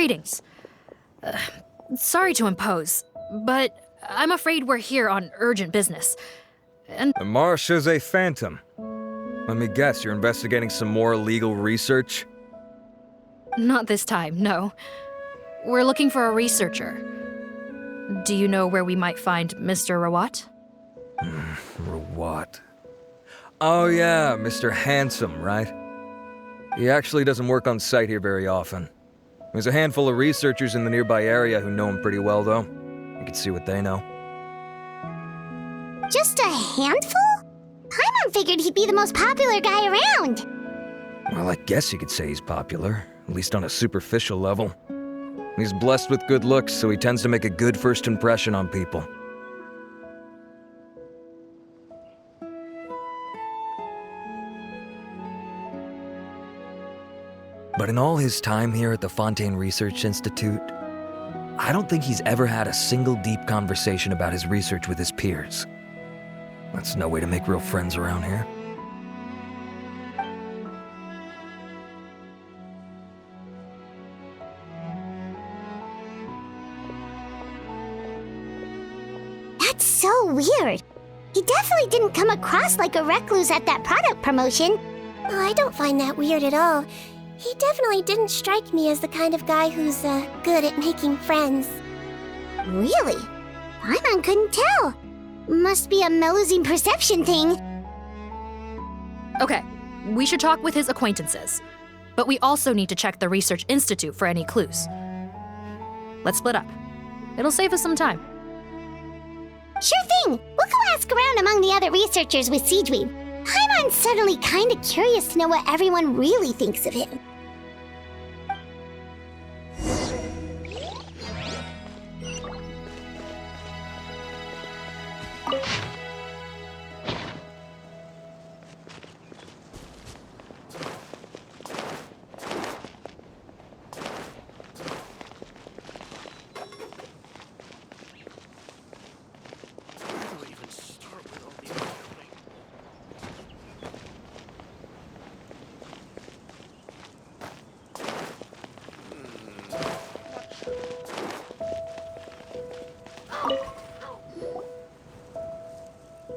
Greetings. Sorry to impose, but I'm afraid we're here on urgent business. And The Marsh's a phantom. Let me guess, you're investigating some more illegal research? not this time, no. We're looking for a researcher. Do you know where we might find Mr. Rawat? Rawat. Oh yeah, Mr. Handsome, right? He actually doesn't work on site here very often. There's a handful of researchers in the nearby area who know him pretty well, though. You can see what they know. Just a handful? Paimon figured he'd be the most popular guy around. Well, I guess you could say he's popular, at least on a superficial level. He's blessed with good looks, so he tends to make a good first impression on people. But in all his time here at the Fontaine Research Institute, I don't think he's ever had a single deep conversation about his research with his peers. That's no way to make real friends around here. That's so weird. He definitely didn't come across like a recluse at that product promotion. Oh, I don't find that weird at all. He definitely didn't strike me as the kind of guy who's, good at making friends. Really? Paimon couldn't tell. Must be a Melusine perception thing. Okay, we should talk with his acquaintances. But we also need to check the Research Institute for any clues. Let's split up. It'll save us some time. Sure thing. We'll go ask around among the other researchers with Siegeweed. Paimon's suddenly kinda curious to know what everyone really thinks of him.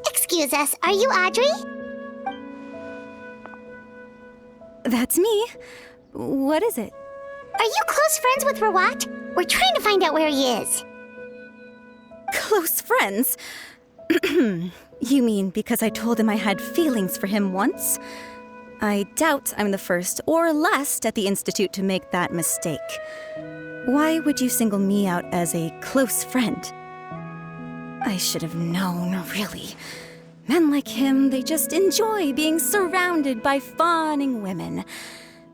Excuse us, are you Audrey? That's me. What is it? Are you close friends with Rawat? We're trying to find out where he is. Close friends? You mean because I told him I had feelings for him once? I doubt I'm the first or last at the Institute to make that mistake. Why would you single me out as a close friend? I should have known, really. Men like him, they just enjoy being surrounded by fawning women.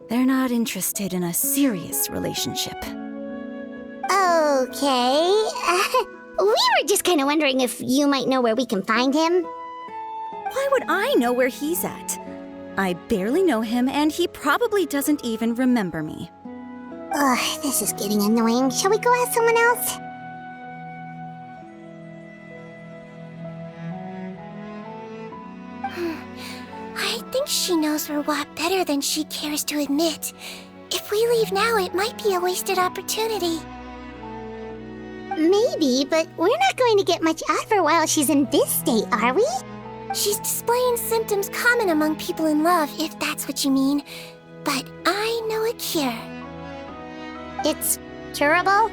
They're not interested in a serious relationship. Okay. We were just kind of wondering if you might know where we can find him. Why would I know where he's at? I barely know him, and he probably doesn't even remember me. Ugh, this is getting annoying. Shall we go ask someone else? I think she knows Rawat better than she cares to admit. If we leave now, it might be a wasted opportunity. Maybe, but we're not going to get much out of her while she's in this state, are we? She's displaying symptoms common among people in love, if that's what you mean. But I know a cure. It's curable?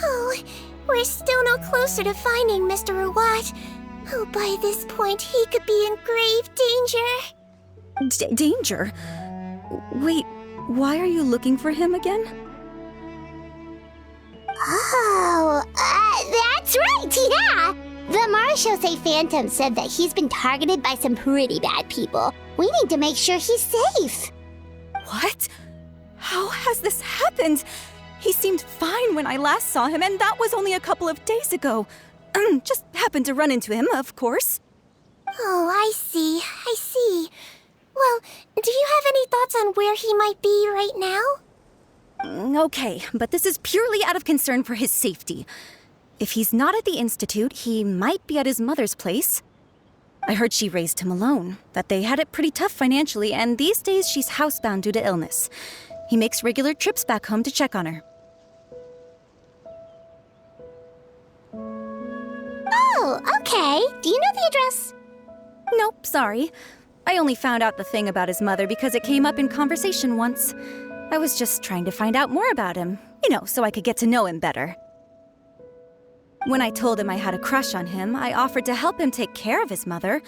Oh, we're still no closer to finding Mr. Rawat. Oh, by this point, he could be in grave danger. Danger? Wait, why are you looking for him again? Oh, that's right, yeah! The Marshose Phantom said that he's been targeted by some pretty bad people. We need to make sure he's safe. What? How has this happened? He seemed fine when I last saw him, and that was only a couple of days ago. Just happened to run into him, of course. Oh, I see. Well, do you have any thoughts on where he might be right now? Okay, but this is purely out of concern for his safety. If he's not at the Institute, he might be at his mother's place. I heard she raised him alone, that they had it pretty tough financially, and these days she's housebound due to illness. He makes regular trips back home to check on her. Oh, okay. Do you know the address? Nope, sorry. I only found out the thing about his mother because it came up in conversation once. I was just trying to find out more about him, so I could get to know him better. When I told him I had a crush on him, I offered to help him take care of his mother.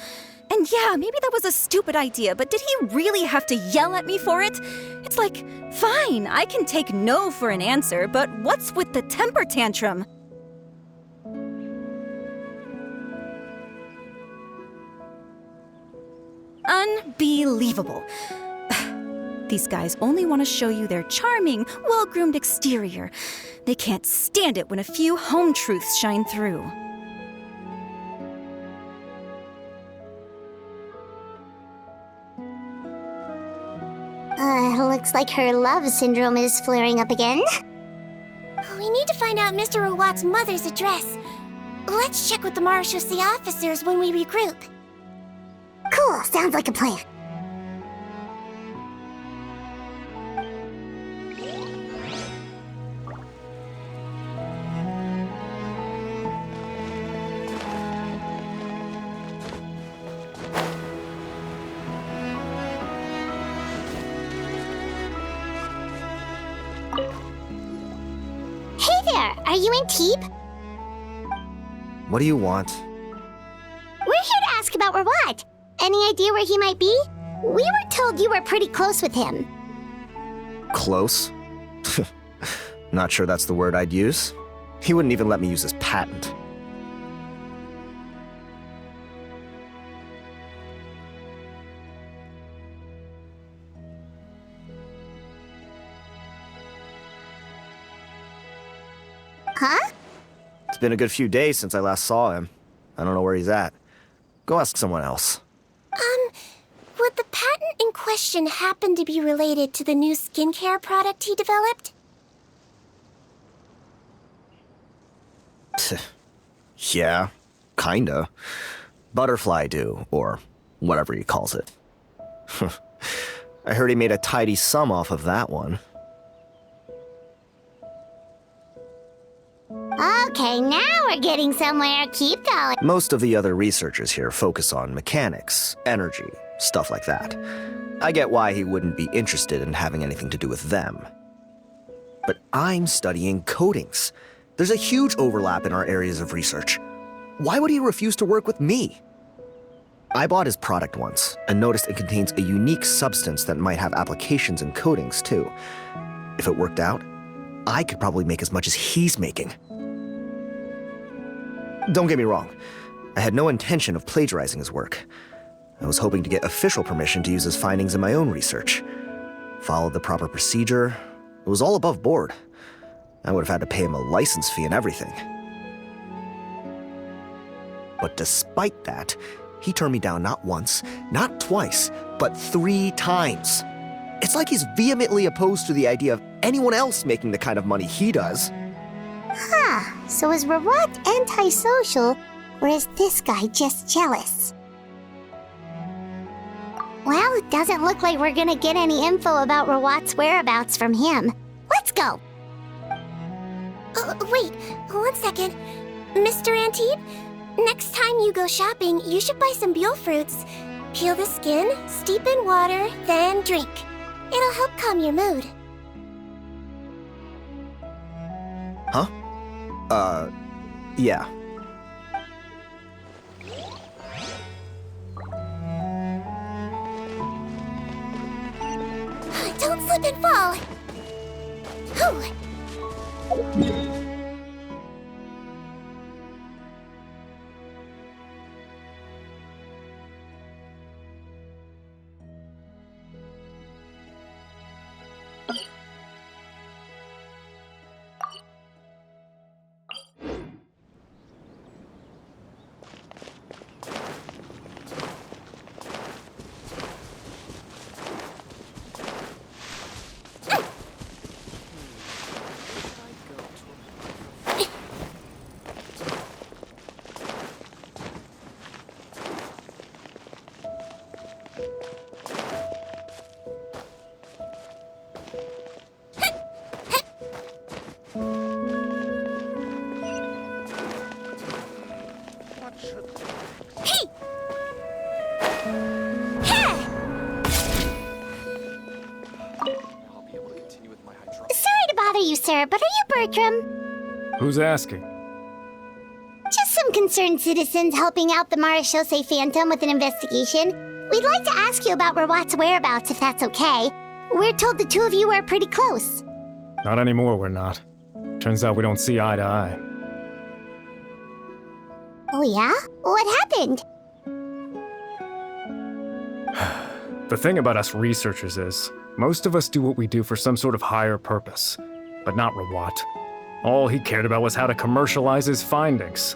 And yeah, maybe that was a stupid idea, but did he really have to yell at me for it? It's like, fine, I can take no for an answer, but what's with the temper tantrum? Unbelievable. These guys only want to show you their charming, well-groomed exterior. They can't stand it when a few home truths shine through. Looks like her love syndrome is flaring up again. We need to find out Mr. Rawat's mother's address. Let's check with the Marechaussee officers when we regroup. Cool, sounds like a plan. Hey there, are you in Teep? What do you want? We're here to ask about Rawat. Any idea where he might be? We were told you were pretty close with him. Close? Not sure that's the word I'd use. He wouldn't even let me use his patent. Huh? It's been a good few days since I last saw him. I don't know where he's at. Go ask someone else. Would the patent in question happen to be related to the new skincare product he developed? Yeah, kinda. Butterfly dew, or whatever he calls it. I heard he made a tidy sum off of that one. Okay, now we're getting somewhere. Keep going. Most of the other researchers here focus on mechanics, energy, stuff like that. I get why he wouldn't be interested in having anything to do with them. But I'm studying coatings. There's a huge overlap in our areas of research. Why would he refuse to work with me? I bought his product once and noticed it contains a unique substance that might have applications in coatings too. If it worked out, I could probably make as much as he's making. Don't get me wrong, I had no intention of plagiarizing his work. I was hoping to get official permission to use his findings in my own research. Followed the proper procedure. It was all above board. I would have had to pay him a license fee and everything. But despite that, he turned me down not once, not twice, but 3 times. It's like he's vehemently opposed to the idea of anyone else making the kind of money he does. Huh, so is Rawat antisocial, or is this guy just jealous? Well, it doesn't look like we're gonna get any info about Rawat's whereabouts from him. Let's go! Wait, 1 second. Mr. Antib, next time you go shopping, you should buy some Buell fruits. Peel the skin, steep in water, then drink. It'll help calm your mood. Huh? Yeah. Don't slip and fall! Whew. Hey! Ha! Sorry to bother you, sir, but are you Bertram? Who's asking? Just some concerned citizens helping out the Marechaussee Phantom with an investigation. We'd like to ask you about Rawat's whereabouts, if that's okay. We're told the two of you are pretty close. Not anymore, we're not. Turns out we don't see eye to eye. Oh yeah? What happened? The thing about us researchers is, most of us do what we do for some sort of higher purpose. But not Rawat. All he cared about was how to commercialize his findings.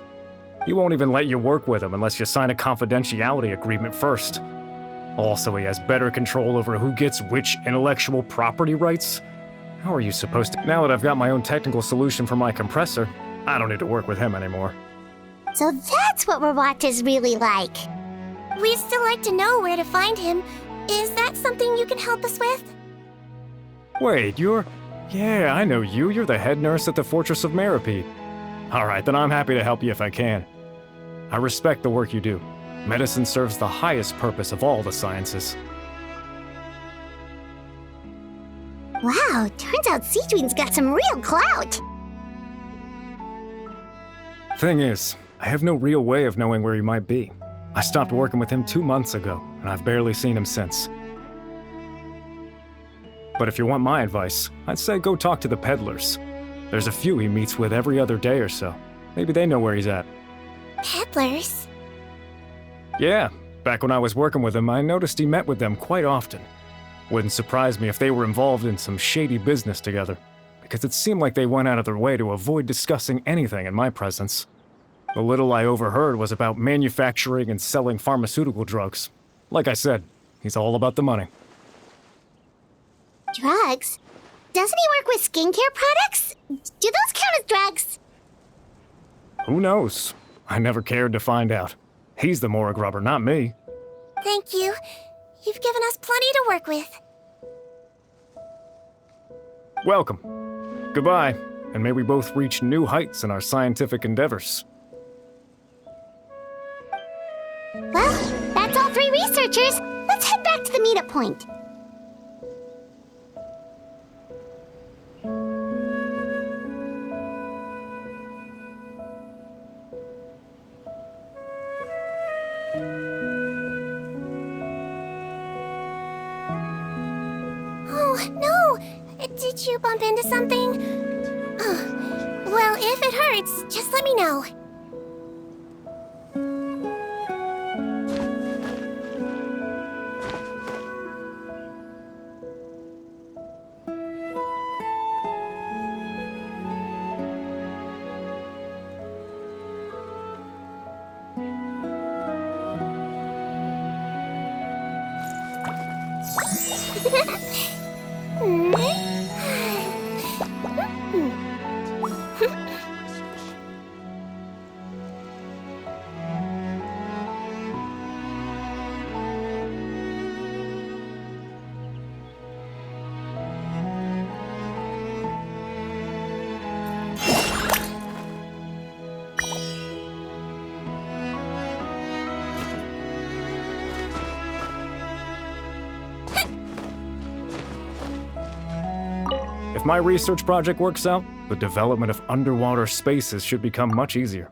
He won't even let you work with him unless you sign a confidentiality agreement first. Also, he has better control over who gets which intellectual property rights. How are you supposed to— Now that I've got my own technical solution for my compressor, I don't need to work with him anymore. So that's what Rawat is really like. We'd still like to know where to find him. Is that something you can help us with? Wait, you're— Yeah, I know you. You're the head nurse at the Fortress of Meripede. Alright, then I'm happy to help you if I can. I respect the work you do. Medicine serves the highest purpose of all the sciences. Wow, turns out Sejuin's got some real clout. Thing is, I have no real way of knowing where he might be. I stopped working with him 2 months ago, and I've barely seen him since. But if you want my advice, I'd say go talk to the peddlers. There's a few he meets with every other day or so. Maybe they know where he's at. Peddlers? Yeah, back when I was working with him, I noticed he met with them quite often. Wouldn't surprise me if they were involved in some shady business together, because it seemed like they went out of their way to avoid discussing anything in my presence. The little I overheard was about manufacturing and selling pharmaceutical drugs. Like I said, he's all about the money. Drugs? Doesn't he work with skincare products? Do those count as drugs? Who knows? I never cared to find out. He's the Morag rubber, not me. Thank you. You've given us plenty to work with. Welcome. Goodbye, and may we both reach new heights in our scientific endeavors. Well, that's all 3 researchers. Let's head back to the meetup point. Oh, no! Did you bump into something? Oh. Well, if it hurts, just let me know. If my research project works out, the development of underwater spaces should become much easier.